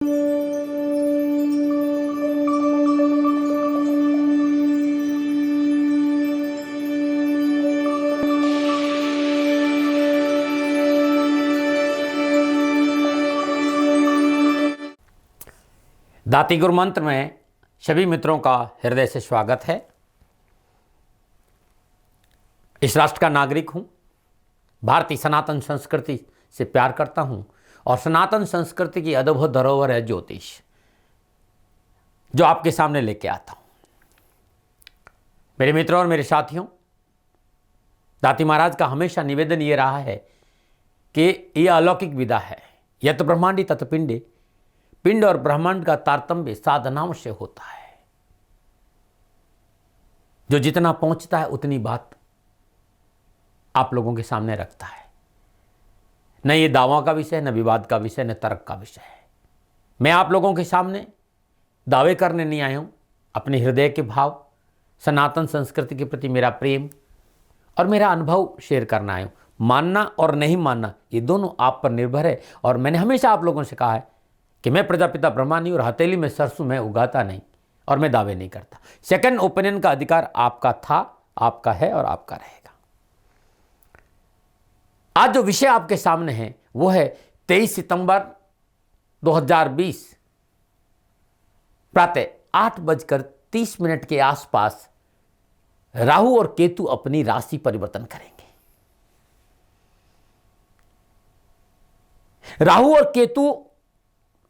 दाती गुरु मंत्र में सभी मित्रों का हृदय से स्वागत है। इस राष्ट्र का नागरिक हूं, भारतीय सनातन संस्कृति से प्यार करता हूं और सनातन संस्कृति की अद्भुत धरोहर है ज्योतिष, जो आपके सामने लेके आता हूं। मेरे मित्रों और मेरे साथियों, दाती महाराज का हमेशा निवेदन ये रहा है कि यह अलौकिक विधा है। यत ब्रह्मांडी तत्पिंडे, पिंड और ब्रह्मांड का तारतम्य साधनाओं से होता है। जो जितना पहुंचता है उतनी बात आप लोगों के सामने रखता है। न ये दावा का विषय, न विवाद का विषय, न तर्क का विषय है। मैं आप लोगों के सामने दावे करने नहीं आया हूं, अपने हृदय के भाव, सनातन संस्कृति के प्रति मेरा प्रेम और मेरा अनुभव शेयर करना आया हूं। मानना और नहीं मानना ये दोनों आप पर निर्भर है। और मैंने हमेशा आप लोगों से कहा है कि मैं प्रजापिता ब्रह्मा नहीं और हथेली में सरसों मैं उगाता नहीं और मैं दावे नहीं करता। सेकंड ओपिनियन का अधिकार आपका था, आपका है और आपका रहेगा। आज जो विषय आपके सामने है वो है 23 सितंबर 2020 प्रातः 8:30 के आसपास राहु और केतु अपनी राशि परिवर्तन करेंगे। राहु और केतु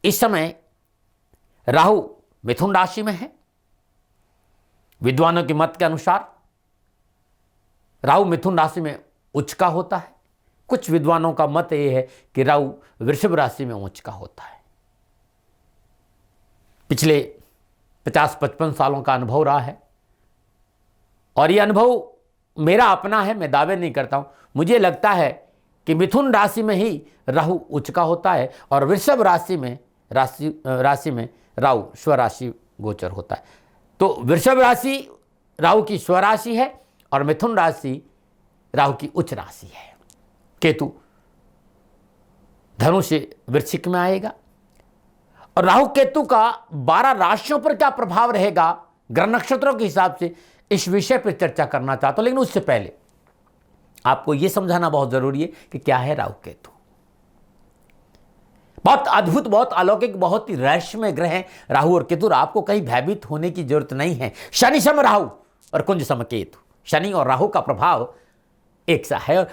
इस समय, राहु मिथुन राशि में है। विद्वानों के मत के अनुसार राहु मिथुन राशि में उच्च का होता है। कुछ विद्वानों का मत यह है कि राहु वृषभ राशि में उच्च का होता है। पिछले 50-55 सालों का अनुभव रहा है और यह अनुभव मेरा अपना है, मैं दावे नहीं करता हूं। मुझे लगता है कि मिथुन राशि में ही राहु उच्च का होता है और वृषभ राशि में राहु स्वराशि गोचर होता है। तो वृषभ राशि राहु की स्वराशि है और मिथुन राशि राहु की उच्च राशि है। केतु धनु से वृश्चिक में आएगा और राहु केतु का 12 राशियों पर क्या प्रभाव रहेगा ग्रह नक्षत्रों के हिसाब से, इस विषय पर चर्चा करना चाहता हूं। लेकिन उससे पहले आपको यह समझाना बहुत जरूरी है कि क्या है राहु केतु। बहुत अद्भुत, बहुत अलौकिक, बहुत ही रहस्यमय ग्रह हैं राहु और केतु। आपको कहीं भयभीत होने की जरूरत नहीं है। शनि सम राहु और कुंज सम केतु। शनि और राहु का प्रभाव एक सा है और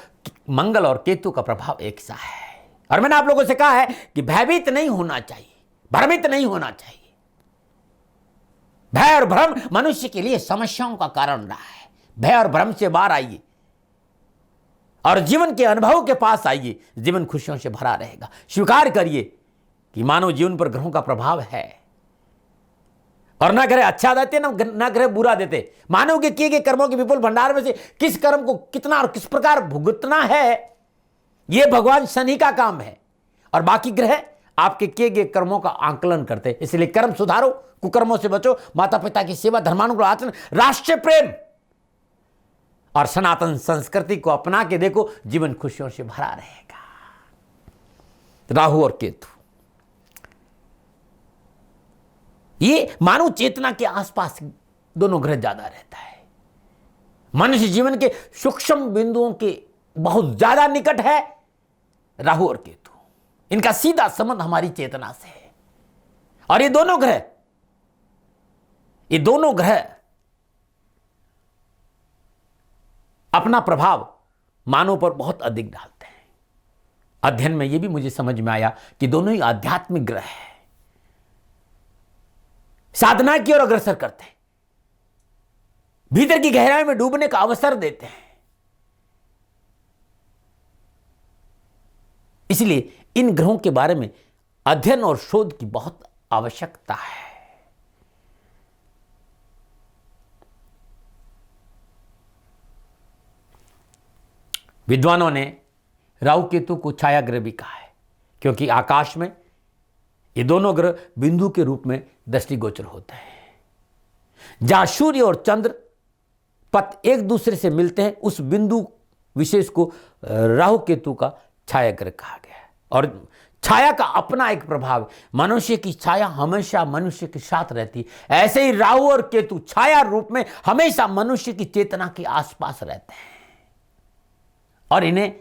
मंगल और केतु का प्रभाव एक सा है। और मैंने आप लोगों से कहा है कि भयभीत नहीं होना चाहिए, भ्रमित नहीं होना चाहिए। भय और भ्रम मनुष्य के लिए समस्याओं का कारण रहा है। भय और भ्रम से बाहर आइए और जीवन के अनुभव के पास आइए। जीवन खुशियों से भरा रहेगा। स्वीकार करिए कि मानव जीवन पर ग्रहों का प्रभाव है और न ग्रह अच्छा देते न ग्रह बुरा देते। मानव के किए गए कर्मों के विपुल भंडार में से किस कर्म को कितना और किस प्रकार भुगतना है, यह भगवान शनि का काम है। और बाकी ग्रह आपके किए गए कर्मों का आंकलन करते। इसलिए कर्म सुधारो, कुकर्मों से बचो, माता पिता की सेवा, धर्मानुकूल आचरण, राष्ट्रीय प्रेम और सनातन संस्कृति को अपना के देखो। जीवन खुशियों से भरा रहेगा। राहु और केतु ये मानव चेतना के आसपास दोनों ग्रह ज्यादा रहता है। मनुष्य जीवन के सूक्ष्म बिंदुओं के बहुत ज्यादा निकट है राहु और केतु। इनका सीधा संबंध हमारी चेतना से है। और ये दोनों ग्रह अपना प्रभाव मानव पर बहुत अधिक डालते हैं। अध्ययन में यह भी मुझे समझ में आया कि दोनों ही आध्यात्मिक ग्रह हैं। साधना की ओर अग्रसर करते हैं, भीतर की गहराई में डूबने का अवसर देते हैं। इसलिए इन ग्रहों के बारे में अध्ययन और शोध की बहुत आवश्यकता है। विद्वानों ने राहु केतु को छाया ग्रह भी कहा है, क्योंकि आकाश में ये दोनों ग्रह बिंदु के रूप में दृष्टिगोचर होते हैं। जहां सूर्य और चंद्र पथ एक दूसरे से मिलते हैं, उस बिंदु विशेष को राहु केतु का छाया ग्रह कहा गया है। और छाया का अपना एक प्रभाव है। मनुष्य की छाया हमेशा मनुष्य के साथ रहती है। ऐसे ही राहु और केतु छाया रूप में हमेशा मनुष्य की चेतना के आसपास रहते हैं और इन्हें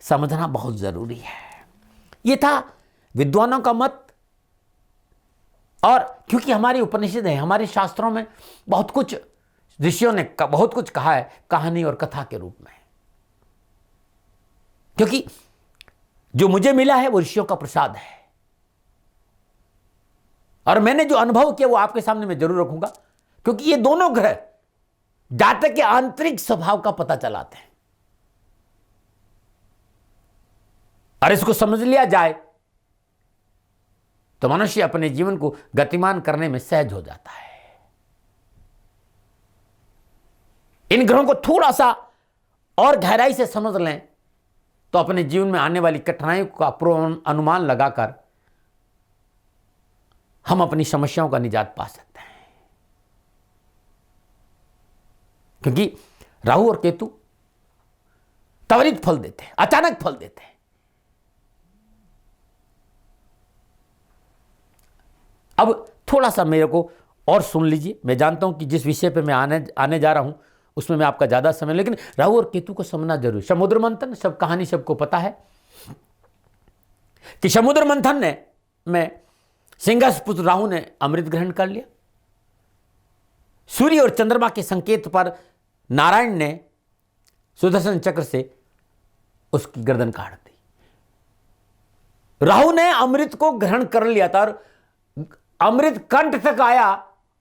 समझना बहुत जरूरी है। यह था विद्वानों का मत। और क्योंकि हमारी उपनिषद है, हमारे शास्त्रों में बहुत कुछ ऋषियों ने बहुत कुछ कहा है कहानी और कथा के रूप में, क्योंकि जो मुझे मिला है वो ऋषियों का प्रसाद है और मैंने जो अनुभव किया वो आपके सामने मैं जरूर रखूंगा, क्योंकि ये दोनों ग्रह जातक के आंतरिक स्वभाव का पता चलाते हैं और इसको समझ लिया जाए तो मनुष्य अपने जीवन को गतिमान करने में सहज हो जाता है। इन ग्रहों को थोड़ा सा और गहराई से समझ लें तो अपने जीवन में आने वाली कठिनाइयों का पूर्व अनुमान लगाकर हम अपनी समस्याओं का निजात पा सकते हैं, क्योंकि राहु और केतु त्वरित फल देते हैं, अचानक फल देते हैं। अब थोड़ा सा मेरे को और सुन लीजिए। मैं जानता हूं कि जिस विषय पे मैं आने जा रहा हूं उसमें मैं आपका ज्यादा समय, लेकिन राहु और केतु को समझना जरूरी। समुद्र मंथन सब कहानी सबको पता है कि समुद्र मंथन में सिंहस्थ पुत्र राहु ने अमृत ग्रहण कर लिया। सूर्य और चंद्रमा के संकेत पर नारायण ने सुदर्शन चक्र से उसकी गर्दन काट दी। राहु ने अमृत को ग्रहण कर लिया था और अमृत कंठ तक आया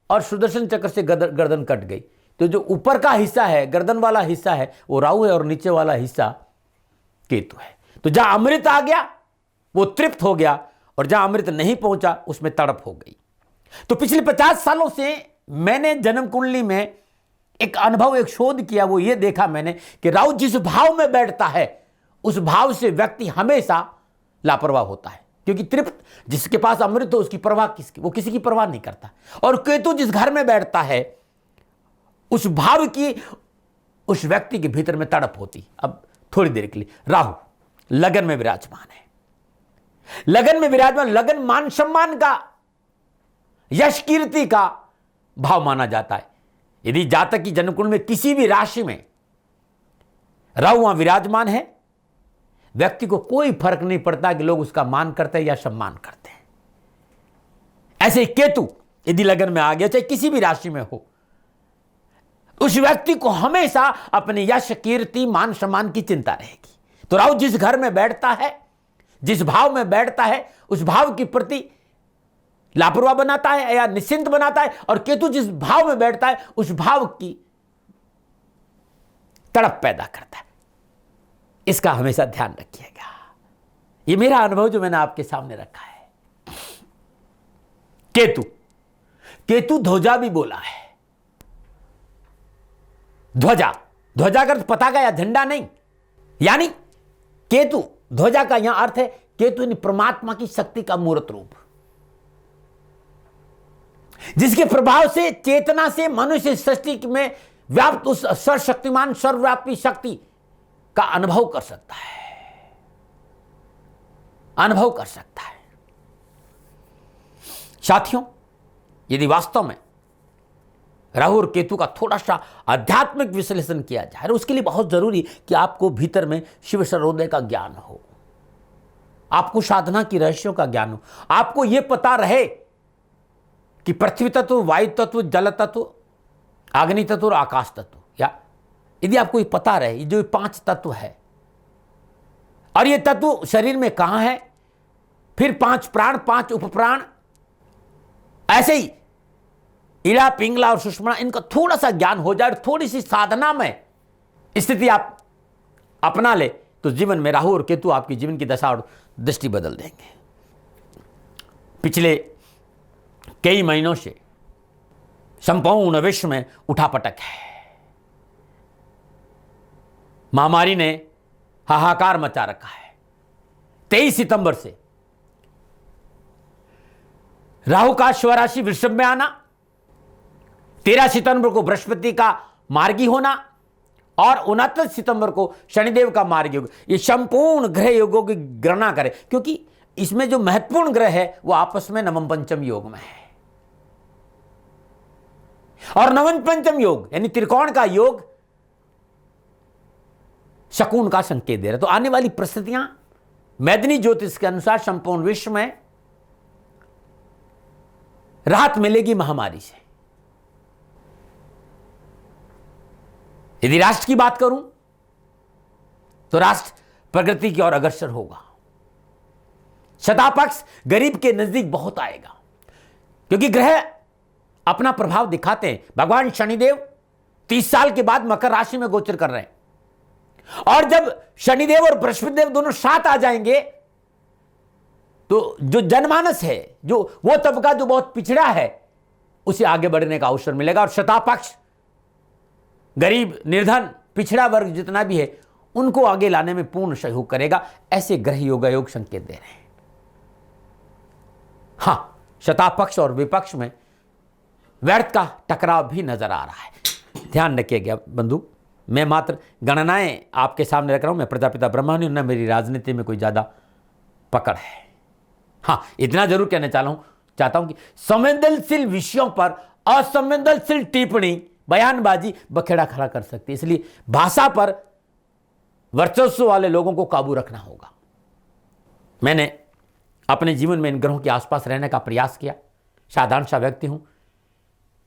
और सुदर्शन चक्र से गर्दन कट गई। तो जो ऊपर का हिस्सा है, गर्दन वाला हिस्सा है, वो राहु है और नीचे वाला हिस्सा केतु है। तो जहां अमृत आ गया वो तृप्त हो गया और जहां अमृत नहीं पहुंचा उसमें तड़प हो गई। तो पिछले 50 सालों से मैंने जन्म कुंडली में एक अनुभव, एक शोध किया। वो ये देखा मैंने कि राहु जिस भाव में बैठता है उस भाव से व्यक्ति हमेशा लापरवाह होता है, क्योंकि तृप्त जिसके पास अमृत हो उसकी परवाह किसकी, वो किसी की परवाह नहीं करता। और केतु जिस घर में बैठता है उस भाव की उस व्यक्ति के भीतर में तड़प होती। अब थोड़ी देर के लिए राहु लगन में विराजमान है। लगन में विराजमान, लगन मान सम्मान का, यश कीर्ति का भाव माना जाता है। यदि जातक की जन्मकुंड में किसी भी राशि में राहु वहां विराजमान है, व्यक्ति को कोई फर्क नहीं पड़ता कि लोग उसका मान करते हैं या सम्मान करते हैं। ऐसे केतु यदि लगन में आ गया, चाहे किसी भी राशि में हो, उस व्यक्ति को हमेशा अपने यश कीर्ति मान सम्मान की चिंता रहेगी। तो राहु जिस घर में बैठता है, जिस भाव में बैठता है, उस भाव के प्रति लापरवाह बनाता है या निश्चिंत बनाता है, और केतु जिस भाव में बैठता है उस भाव की तड़प पैदा करता है। इसका हमेशा ध्यान रखिएगा। यह मेरा अनुभव जो मैंने आपके सामने रखा है। केतु, केतु ध्वजा भी बोला है। ध्वजा, ध्वजा का पताका या झंडा नहीं, यानी केतु ध्वजा का यहां अर्थ है केतु यानी परमात्मा की शक्ति का मूर्त रूप, जिसके प्रभाव से चेतना से मनुष्य सृष्टि में व्याप्त उस सर्वशक्तिमान सर्वव्यापी शक्ति का अनुभव कर सकता है, अनुभव कर सकता है। साथियों, यदि वास्तव में राहु और केतु का थोड़ा सा आध्यात्मिक विश्लेषण किया जाए, उसके लिए बहुत जरूरी कि आपको भीतर में शिव सर्वोदय का ज्ञान हो, आपको साधना की रहस्यों का ज्ञान हो, आपको यह पता रहे कि पृथ्वी तत्व, वायु तत्व, जल तत्व, अग्नि तत्व और आकाश तत्व, या यदि आपको ये पता रहे ये जो 5 तत्व है और ये तत्व शरीर में कहां है, फिर 5 प्राण, 5 उपप्राण, ऐसे ही इड़ा, पिंगला और सुषुम्ना, इनका थोड़ा सा ज्ञान हो जाए, थोड़ी सी साधना में स्थिति आप अपना ले, तो जीवन में राहु और केतु आपकी जीवन की दशा और दृष्टि बदल देंगे। पिछले कई महीनों से संपूर्ण विश्व में उठापटक है। महामारी ने हाहाकार मचा रखा है। 23 सितंबर से राहु का स्वराशि वृषभ में आना, 13 सितंबर को बृहस्पति का मार्गी होना और 29 सितंबर को शनिदेव का मार्गी योग, ये संपूर्ण ग्रह योगों की गणना करें, क्योंकि इसमें जो महत्वपूर्ण ग्रह है वो आपस में नवम पंचम योग में है। और नवम पंचम योग यानी त्रिकोण का योग शकुन का संकेत दे रहा है। तो आने वाली परिस्थितियां मैदिनी ज्योतिष के अनुसार संपूर्ण विश्व में राहत मिलेगी महामारी से। यदि राष्ट्र की बात करूं तो राष्ट्र प्रगति की ओर अग्रसर होगा। शतापक्ष गरीब के नजदीक बहुत आएगा, क्योंकि ग्रह अपना प्रभाव दिखाते हैं। भगवान शनिदेव 30 साल के बाद मकर राशि में गोचर कर रहे हैं, और जब शनिदेव और बृहस्पति देव दोनों साथ आ जाएंगे तो जो जनमानस है, जो वो तबका जो बहुत पिछड़ा है, उसे आगे बढ़ने का अवसर मिलेगा। और शतापक्ष गरीब, निर्धन, पिछड़ा वर्ग जितना भी है उनको आगे लाने में पूर्ण सहयोग करेगा। ऐसे ग्रह योगायोग संकेत दे रहे हैं। हां, शतापक्ष और विपक्ष में व्यर्थ का टकराव भी नजर आ रहा है। ध्यान रखिएगा बंधु, मैं मात्र गणनाएं आपके सामने रख रहा हूं। मैं प्रजापिता ब्रह्मा हूं, न मेरी राजनीति में कोई ज्यादा पकड़ है। हां, इतना जरूर कहना चाहता हूं कि संवेदनशील विषयों पर असंवेदनशील टिप्पणी, बयानबाजी बखेड़ा खड़ा कर सकती है। इसलिए भाषा पर वर्चस्व वाले लोगों को काबू रखना होगा। मैंने अपने जीवन में इन ग्रहों के आसपास रहने का प्रयास किया। साधारण सा व्यक्ति हूं,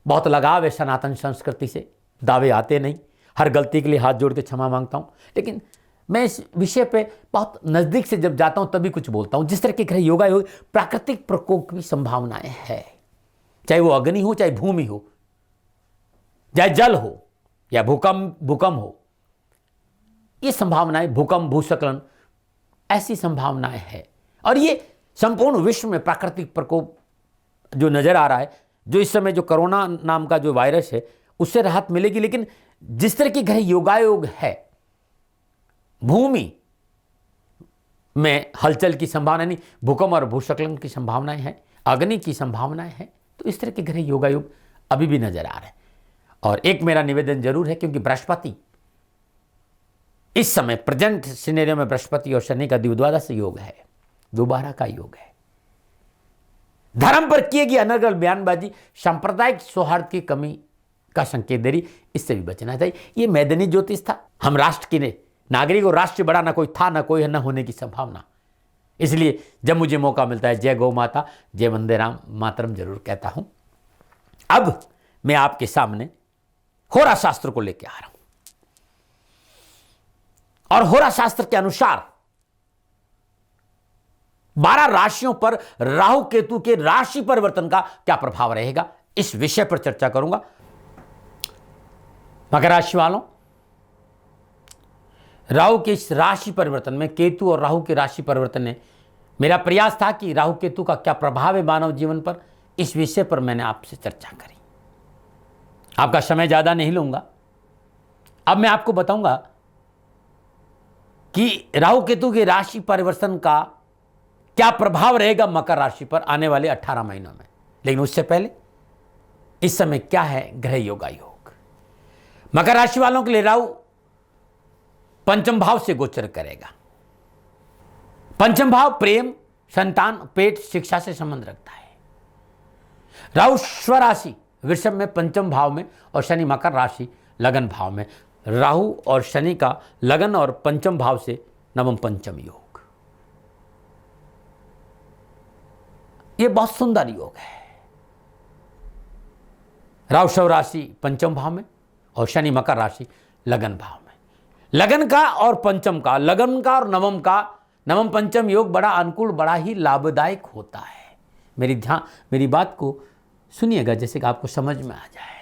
बहुत लगाव है सनातन संस्कृति से, दावे आते नहीं, हर गलती के लिए हाथ जोड़ के क्षमा मांगता हूं, लेकिन मैं इस विषय पे बहुत नजदीक से जब जाता हूं तभी कुछ बोलता हूं। जिस तरह के ग्रह योगा योग प्राकृतिक प्रकोप की संभावनाएं है, चाहे वो अग्नि हो, चाहे भूमि हो, चाहे जल हो, या भूकंप हो, ये संभावनाएं, भूकंप, भूस्खलन, ऐसी संभावनाएं है। और ये संपूर्ण विश्व में प्राकृतिक प्रकोप जो नजर आ रहा है, जो इस समय जो कोरोना नाम का जो वायरस है उससे राहत मिलेगी। लेकिन जिस तरह की ग्रह योगायोग है, भूमि में हलचल की संभावना नहीं, भूकंप और भूस्खलन की संभावनाएं हैं, अग्नि की संभावनाएं हैं, तो इस तरह के ग्रह योगायोग अभी भी नजर आ रहे हैं। और एक मेरा निवेदन जरूर है, क्योंकि बृहस्पति इस समय प्रेजेंट सिनेरियो में बृहस्पति और शनि का द्विद्वादश योग है, दोबारा का योग है। धर्म पर किए गए अनर्गल बयानबाजी सांप्रदायिक सौहार्द की कमी का संकेत दे रही, इससे भी बचना चाहिए। ये मैदानी ज्योतिष था। हम राष्ट्र के नागरिक और राष्ट्र बड़ा ना कोई था, ना कोई है, ना होने की संभावना। इसलिए जब मुझे मौका मिलता है जय गौ माता, जय वंदे राम मातरम जरूर कहता हूं। अब मैं आपके सामने होरा शास्त्र को लेकर आ रहा हूं, और होरा शास्त्र के अनुसार 12 राशियों पर राहु केतु के राशि परिवर्तन का क्या प्रभाव रहेगा, इस विषय पर चर्चा करूंगा। मकर राशि वालों, राहु के इस राशि परिवर्तन में, केतु और राहु के राशि परिवर्तन ने, मेरा प्रयास था कि राहु केतु का क्या प्रभाव है मानव जीवन पर, इस विषय पर मैंने आपसे चर्चा करी। आपका समय ज्यादा नहीं लूंगा। अब मैं आपको बताऊंगा कि राहु केतु के राशि परिवर्तन का क्या प्रभाव रहेगा मकर राशि पर आने वाले 18 महीनों में। लेकिन उससे पहले इस समय क्या है ग्रह योगा योग। मकर राशि वालों के लिए राहु पंचम भाव से गोचर करेगा। पंचम भाव प्रेम, संतान, पेट, शिक्षा से संबंध रखता है। राहु स्वराशि वृषभ में पंचम भाव में, और शनि मकर राशि लगन भाव में। राहु और शनि का लगन और पंचम भाव से नवम पंचम योग, यह बहुत सुंदर योग है। राहु शव राशि पंचम भाव में और शनि मकर राशि लगन भाव में। लगन का और पंचम का, लगन का और नवम का, नवम पंचम योग बड़ा अनुकूल, बड़ा ही लाभदायक होता है। मेरी बात को सुनिएगा जैसे कि आपको समझ में आ जाए।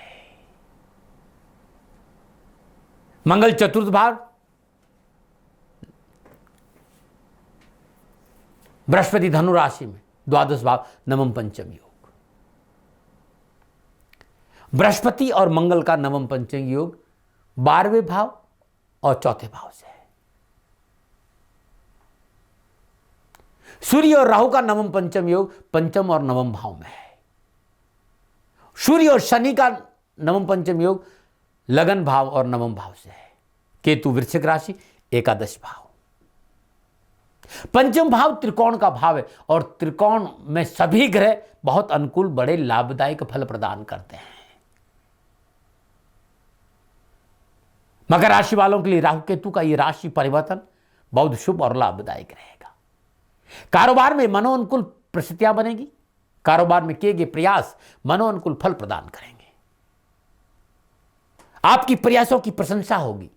मंगल चतुर्थ भाव, बृहस्पति धनु राशि में, द्वादश भाव नवम पंचम योग। बृहस्पति और मंगल का नवम पंचम योग 12वें भाव और चौथे भाव से है। सूर्य और राहु का नवम पंचम योग पंचम और नवम भाव में है। सूर्य और शनि का नवम पंचम योग लगन भाव और नवम भाव से है। केतु वृश्चिक राशि एकादश भाव। पंचम भाव त्रिकोण का भाव है और त्रिकोण में सभी ग्रह बहुत अनुकूल, बड़े लाभदायक फल प्रदान करते हैं। मकर राशि वालों के लिए राहु केतु का यह राशि परिवर्तन बहुत शुभ और लाभदायक रहेगा। कारोबार में मनोअनुकूल परिस्थितियां बनेगी। कारोबार में किए गए प्रयास मनोअनुकूल फल प्रदान करेंगे। आपकी प्रयासों की प्रशंसा होगी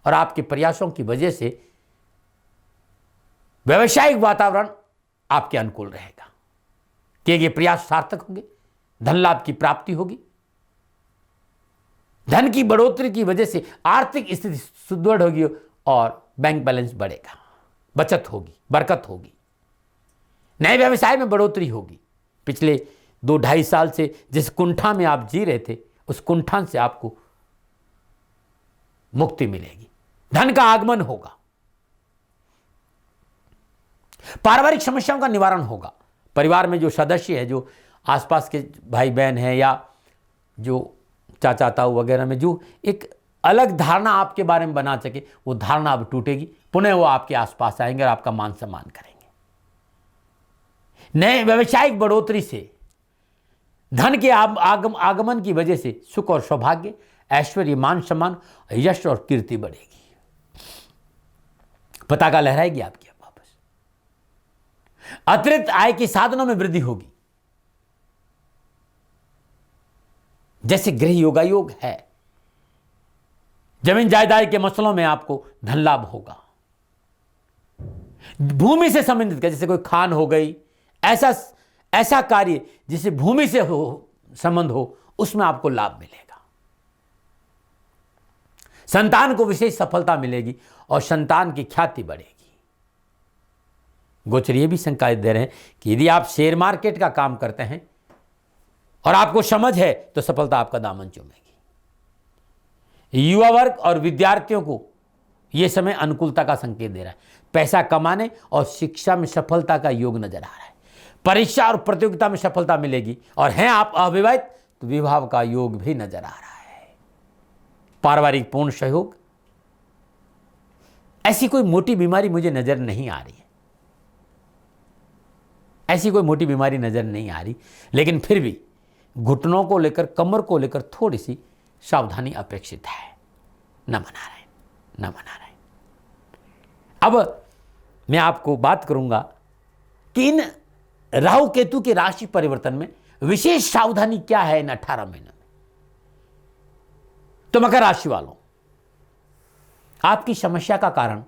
और आपके प्रयासों की वजह से व्यवसायिक वातावरण आपके अनुकूल रहेगा। किए गए प्रयास सार्थक होंगे। धन लाभ की प्राप्ति होगी। धन की बढ़ोतरी की वजह से आर्थिक स्थिति सुदृढ़ होगी और बैंक बैलेंस बढ़ेगा। बचत होगी, बरकत होगी। नए व्यवसाय में बढ़ोतरी होगी। पिछले 2-2.5 साल से जिस कुंठा में आप जी रहे थे, उस कुंठा से आपको मुक्ति मिलेगी। धन का आगमन होगा। पारिवारिक समस्याओं का निवारण होगा। परिवार में जो सदस्य है, जो आसपास के भाई बहन हैं या जो चाचा ताऊ वगैरह में जो एक अलग धारणा आपके बारे में बना सके, वो धारणा अब टूटेगी। पुनः वो आपके आसपास आएंगे और आपका मान सम्मान करेंगे। नए व्यवसायिक बढ़ोतरी से धन के आगमन की वजह से सुख और सौभाग्य, ऐश्वर्य, मान सम्मान, यश और कीर्ति बढ़ेगी। पताका लहराएगी आपकी वापस। अतिरिक्त आय के साधनों में वृद्धि होगी। जैसे गृह योगायोग है, जमीन जायदाद के मसलों में आपको धन लाभ होगा। भूमि से संबंधित, जैसे कोई खान हो गई, ऐसा कार्य जिसे भूमि से संबंध हो, उसमें आपको लाभ मिलेगा। संतान को विशेष सफलता मिलेगी और संतान की ख्याति बढ़ेगी। गोचर ये भी संकेत दे रहे हैं कि यदि आप शेयर मार्केट का काम करते हैं और आपको समझ है तो सफलता आपका दामन चूमेगी। युवा वर्ग और विद्यार्थियों को यह समय अनुकूलता का संकेत दे रहा है। पैसा कमाने और शिक्षा में सफलता का योग नजर आ रहा है। परीक्षा और प्रतियोगिता में सफलता मिलेगी और हैं आप अविवाहित तो विवाह का योग भी नजर आ रहा है। पारिवारिक पूर्ण सहयोग। ऐसी कोई मोटी बीमारी मुझे नजर नहीं आ रही है। ऐसी कोई मोटी बीमारी नजर नहीं आ रही, लेकिन फिर भी घुटनों को लेकर, कमर को लेकर थोड़ी सी सावधानी अपेक्षित है। न मना रहे। अब मैं आपको बात करूंगा कि इन राहु केतु के राशि परिवर्तन में विशेष सावधानी क्या है इन 18 महीनों में। तो मकर राशि वालों, आपकी समस्या का कारण,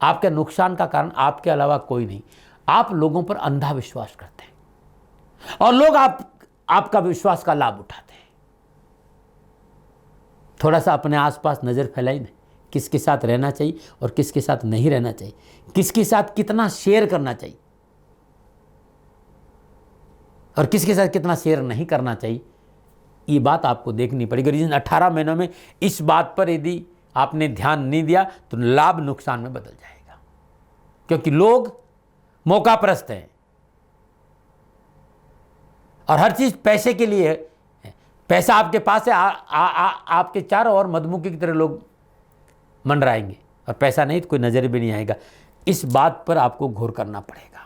आपके नुकसान का कारण आपके अलावा कोई नहीं। आप लोगों पर अंधा विश्वास करते हैं और लोग आपका विश्वास का लाभ उठाते हैं। थोड़ा सा अपने आसपास नजर फैलाई दें, किसके साथ रहना चाहिए और किसके साथ नहीं रहना चाहिए, किसके साथ कितना शेयर करना चाहिए और किसके साथ कितना शेयर नहीं करना चाहिए। ये बात आपको देखनी पड़ेगी। इन 18 महीनों में इस बात पर यदि आपने ध्यान नहीं दिया तो लाभ नुकसान में बदल जाएगा, क्योंकि लोग मौकापरस्त हैं और हर चीज पैसे के लिए है। पैसा आपके पास है, आपके चारों ओर मधुमक्खी की तरह लोग मंडराएंगे और पैसा नहीं तो कोई नजर भी नहीं आएगा। इस बात पर आपको घोर करना पड़ेगा।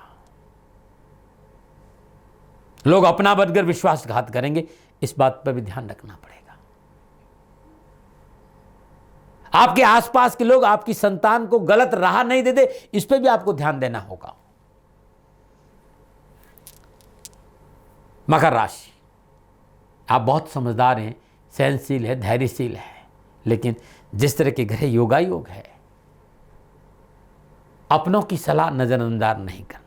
लोग अपना बनकर विश्वासघात करेंगे, इस बात पर भी ध्यान रखना पड़ेगा। आपके आसपास के लोग आपकी संतान को गलत राह नहीं देते, इस पर भी आपको ध्यान देना होगा। मकर राशि, आप बहुत समझदार हैं, सहनशील है, धैर्यशील है, लेकिन जिस तरह के ग्रह योगायोग है, अपनों की सलाह नजरअंदाज नहीं करना,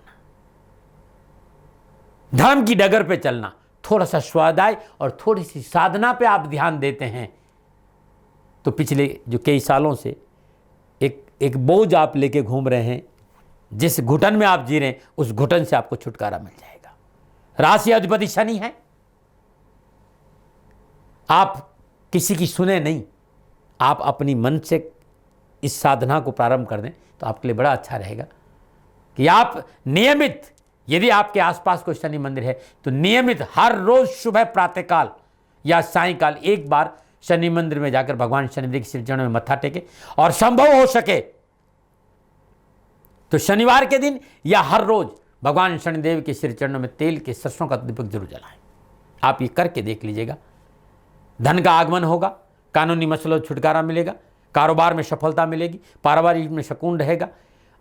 धर्म की डगर पे चलना, थोड़ा सा स्वाध्याय और थोड़ी सी साधना पे आप ध्यान देते हैं तो पिछले जो कई सालों से एक बोझ आप लेके घूम रहे हैं, जिस घुटन में आप जी रहे हैं, उस घुटन से आपको छुटकारा मिल जाएगा। राशि अधिपति शनि है। आप किसी की सुने नहीं, आप अपनी मन से इस साधना को प्रारंभ कर दें तो आपके लिए बड़ा अच्छा रहेगा कि आप नियमित, यदि आपके आसपास कोई शनि मंदिर है तो नियमित हर रोज सुबह प्रातःकाल या सायंकाल एक बार शनि मंदिर में जाकर भगवान शनिदेव के श्री चरणों में मत्था टेके और संभव हो सके तो शनिवार के दिन या हर रोज भगवान शनिदेव के श्री चरणों में तेल के सरसों का दीपक जरूर जलाएं। आप ये करके देख लीजिएगा। धन का आगमन होगा, कानूनी मसलों से छुटकारा मिलेगा, कारोबार में सफलता मिलेगी, पारिवारिक में सुकून रहेगा,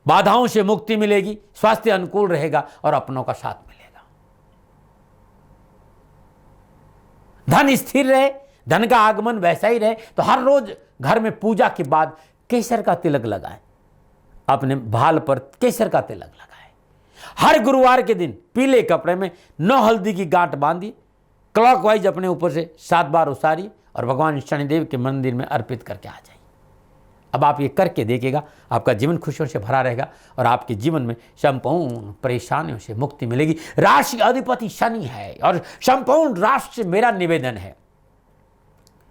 बाधाओं से मुक्ति मिलेगी, स्वास्थ्य अनुकूल रहेगा और अपनों का साथ मिलेगा। धन स्थिर रहे, धन का आगमन वैसा ही रहे, तो हर रोज घर में पूजा के बाद केसर का तिलक लगाएं। अपने भाल पर केसर का तिलक लगाएं। हर गुरुवार के दिन पीले कपड़े में 9 हल्दी की गांठ बांधिए, क्लॉकवाइज अपने ऊपर से 7 बार उसारिए और भगवान शनिदेव के मंदिर में अर्पित करके आ जाइए। अब आप ये करके देखिएगा, आपका जीवन खुशियों से भरा रहेगा और आपके जीवन में संपूर्ण परेशानियों से मुक्ति मिलेगी। राशि अधिपति शनि है और संपूर्ण राशि से मेरा निवेदन है,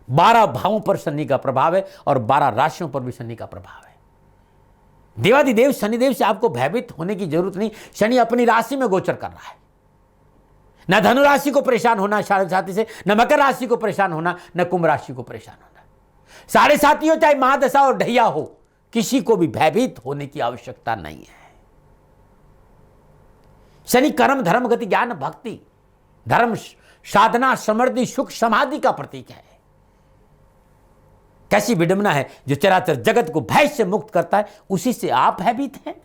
12 भावों पर शनि का प्रभाव है और 12 राशियों पर भी शनि का प्रभाव है। देवाधिदेव शनिदेव से आपको भयभीत होने की जरूरत नहीं। शनि अपनी राशि में गोचर कर रहा है। न धनु राशि को परेशान होना साढ़े साथी से, न मकर राशि को परेशान होना, न कुंभ राशि को परेशान होना। साढ़े साथी हो चाहे महादशा और ढैया हो, किसी को भी भयभीत होने की आवश्यकता नहीं है। शनि कर्म धर्म गति ज्ञान भक्ति धर्म साधना समृद्धि सुख समाधि का प्रतीक है। कैसी विडंबना है, जो चराचर जगत को भय से मुक्त करता है उसी से आप भयभीत हैं।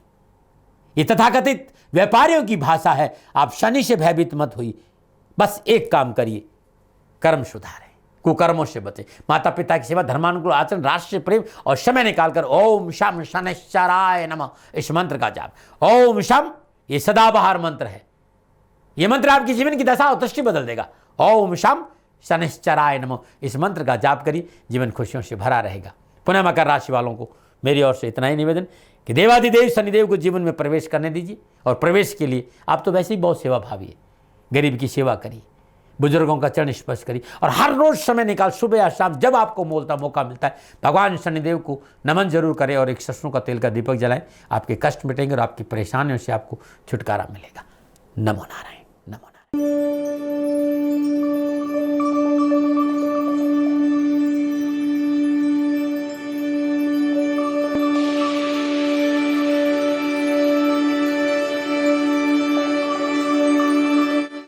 ये तथाकथित व्यापारियों की भाषा है। आप शनि से भयभीत मत होइए, बस एक काम करिए, कर्म सुधारें, कुकर्मों से बचें, माता पिता की सेवा, धर्मानुकूल आचरण, राष्ट्र से प्रेम और समय निकालकर ओम शम शनैश्चराय नमः इस मंत्र का जाप। ओम शम ये सदाबहार मंत्र है। यह मंत्र आपकी जीवन की दशा और दृष्टि बदल देगा। ओम शम शनैश्चराय नमः इस मंत्र का जाप करिए, जीवन खुशियों से भरा रहेगा। पुनः मकर राशि वालों को मेरी ओर से इतना ही निवेदन कि देवाधिदेव शनिदेव को जीवन में प्रवेश करने दीजिए। और प्रवेश के लिए आप तो वैसे ही बहुत सेवा भावी है, गरीब की सेवा करिए, बुजुर्गों का चरण स्पर्श करिए और हर रोज समय निकाल सुबह या शाम जब आपको मौका मिलता है भगवान शनिदेव को नमन जरूर करें और एक सरसों का तेल का दीपक जलाएं। आपके कष्ट मिटेंगे और आपकी परेशानियों से आपको छुटकारा मिलेगा। नमो नारायण, नमो नारायण।